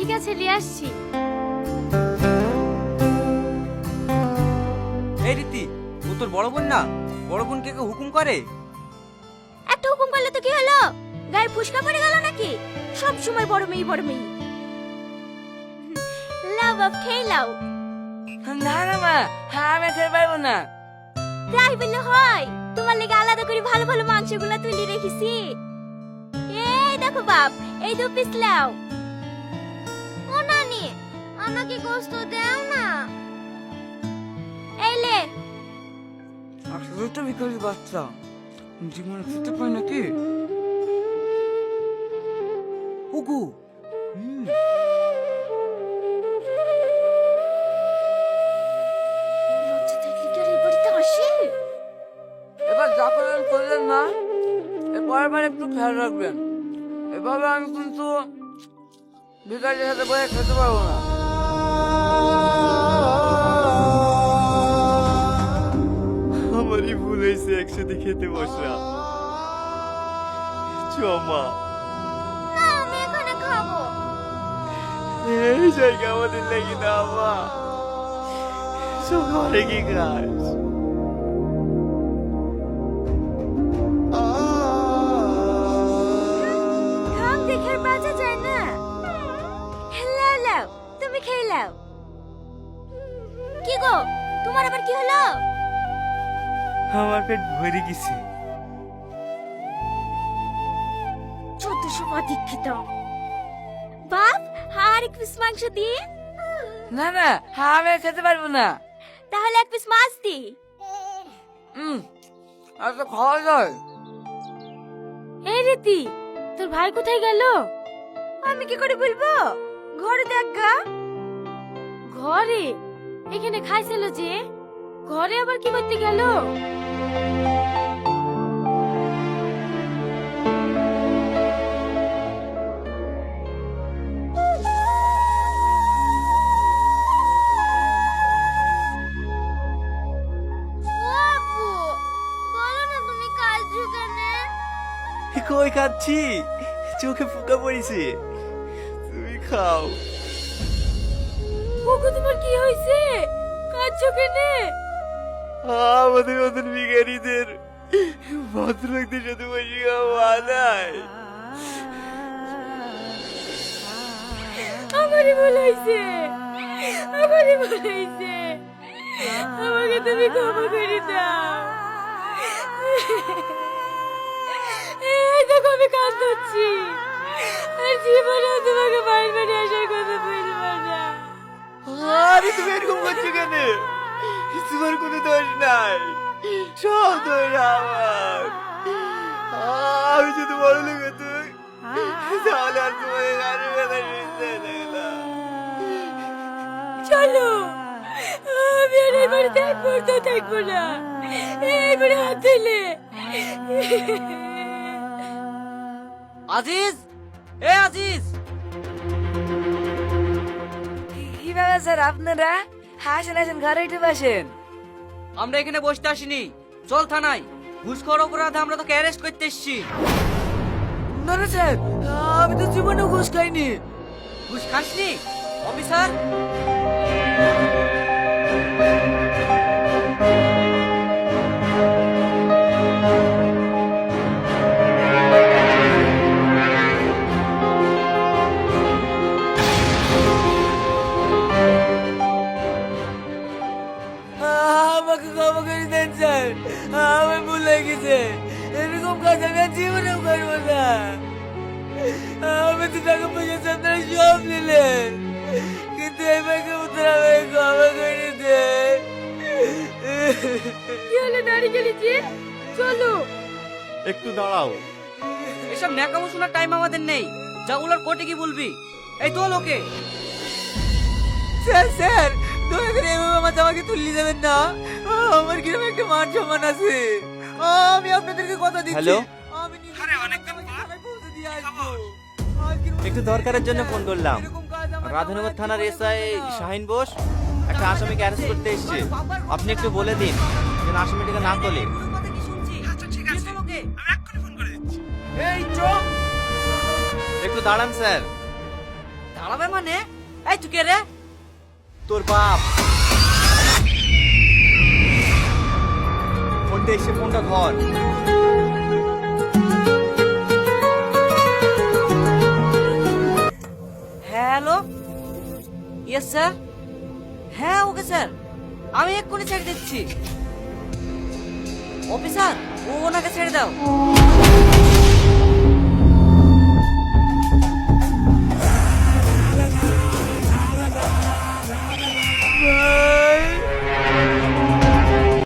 ঠিক আছে, নিয়ে আসছি। এই রীতি, ও তোর বড় বোন না? বড় বোনকে কেউ হুকুম করে? একটা হুকুম করলে তো কি হলো? গায়ে ফুসকা পড়ে গেল নাকি? সব সময় বড় মেয়ে বড় মেয়ে। লাভ আপ খেয়ে লাও। না না মা, আমি খেতে পারবো না। তাই বললে হয়? তোমার লেগে আলাদা করে ভালো ভালো মাংসগুলো তুলে রেখেছি। এই দেখো বাপ, এই 2 পিস লাও। ও নানি, আমাকে গোশত দাও না। এই লে। আসলে তো ভিখারির বাচ্চা, জীবনে খেতে পায় নাকি? ওগো, লজ্জা থাকলে কি আর এই বাড়িতে আসে? এবার যা করলেন করলেন না, এরপরের বার একটু খেয়াল রাখবেন। এভাবে আমি কিন্তু ভিখারির সাথে বসে খেতে পারবো না। আমারই ভুল হয়েছে একসাথে খেতে বসা। চমা, না, আমি এখানে খাবো। এই জায়গা আমাদের লেগে না মা, সব ঘরে কি কাজ? খাম দেখে আর বাঁচা যায় না। লাও লাও, তুমি খেয়ে লাও। কি গো, তোমার আবার কি হলো? আমার পেট ভরে গেছে। চোদ্দ সময় দীক্ষিত বাপ, আর 1 পিস মাংস দি। না না, আমি আর খেতে পারবো না। তাহলে 1 পিস মাছ দি। আর তো খাওয়া যায়। এই রীতি, তোর ভাই কোথায় গেল? আমি কি করে বলবো? ঘরে দেখ গা। ঘরে? এখানে খাইছিল যে, ঘরে আবার কি করতে গেল? কই খাচ্ছি, চোখে পোকা পড়েছে। তুমি খাও। ওগো, তোমার কি হয়েছে? কাঁদছো কেনে? আমাদের মতন ভিখারিদের ভদ্রলোকদের সাথে বসে খাওয়া নাই। আমারই ভুল হয়েছে, আমারই ভুল হয়েছে। আমাকে তুমি ক্ষমা করে দাও। এই দেখো, আমি কাঁদছি। আর জীবনেও তোমাকে বাড়ি বাড়ি আসার কথা বলবো না। আরে তুমি এরকম করছো কেন? তোমার কোনো দোষ নাই, সব দোষ আমার। আমি যদি বড় লোক হতুম, তাহলে আর তোমাকে গাড়ি বেলা নিতে দেখলাম। চলো, আমি আর এই বাড়িতে এক মুহূর্ত থাকবো না। এই বাড়ি হাত দিলে। আজিজ, এ আজিজ। কিভাবে স্যার আপনারা? আসেন আসেন, ঘরে উঠে বসেন। আমরা এখানে বসতে আসিনি, চল থানায়। ঘুষখোর অপরাধে আমরা তোকে অ্যারেস্ট করতে এসেছি। না না স্যার, আমি তো জীবনেও ঘুষ খাইনি। ঘুষ খাসনি অফিসার? আমাকে ক্ষমা করে দেন স্যার, আমি ভুল হয়ে গেছে। এরকম কাজ আমি আর জীবনেও করবো না। আমি তো টাকা পয়সা আপনারা সব নিলেন, কিন্তু এবারকে উত্তর আমাকে ক্ষমা করে দেন। কি হলো, দাঁড়িয়ে গেলি যে? চলো। একটু দাঁড়াও। এসব ন্যাকামো শোনার টাইম আমাদের নেই। যা বলার কোর্টে কি বলবি? এই তো লোকে। স্যার স্যার, দয়া করে এভাবে আমার জামাকে তুলে দেবেন না। আমার কিরকম একটা মান সম্মান আছে। আমি আপনাদেরকে কথা দিচ্ছি। হ্যালো? আমি অনেকদিন পৌঁছে দিয়ে আসবো। আর কিরকম একটু দরকারের জন্য ফোন করলাম। এরকম কাজ আমার রাধানগর থানার এসআই শাহিন বোস একটা আসামিকে অ্যারেস্ট করতে এসেছে। আপনি একটু বলে দিন যেন আসামিটাকে না তোলে। এই চোখ একটু দাঁড়ান স্যার। পালাবে মানে? এই তুই কে রে? তোর বাপ। ফোনটা এসে ফোনটা ধর। Hello, yes sir. হ্যাঁ ওকে স্যার, আমি এক্ষুনি ছেড়ে দিচ্ছি। অফিসার, ওনাকে ছেড়ে দাও।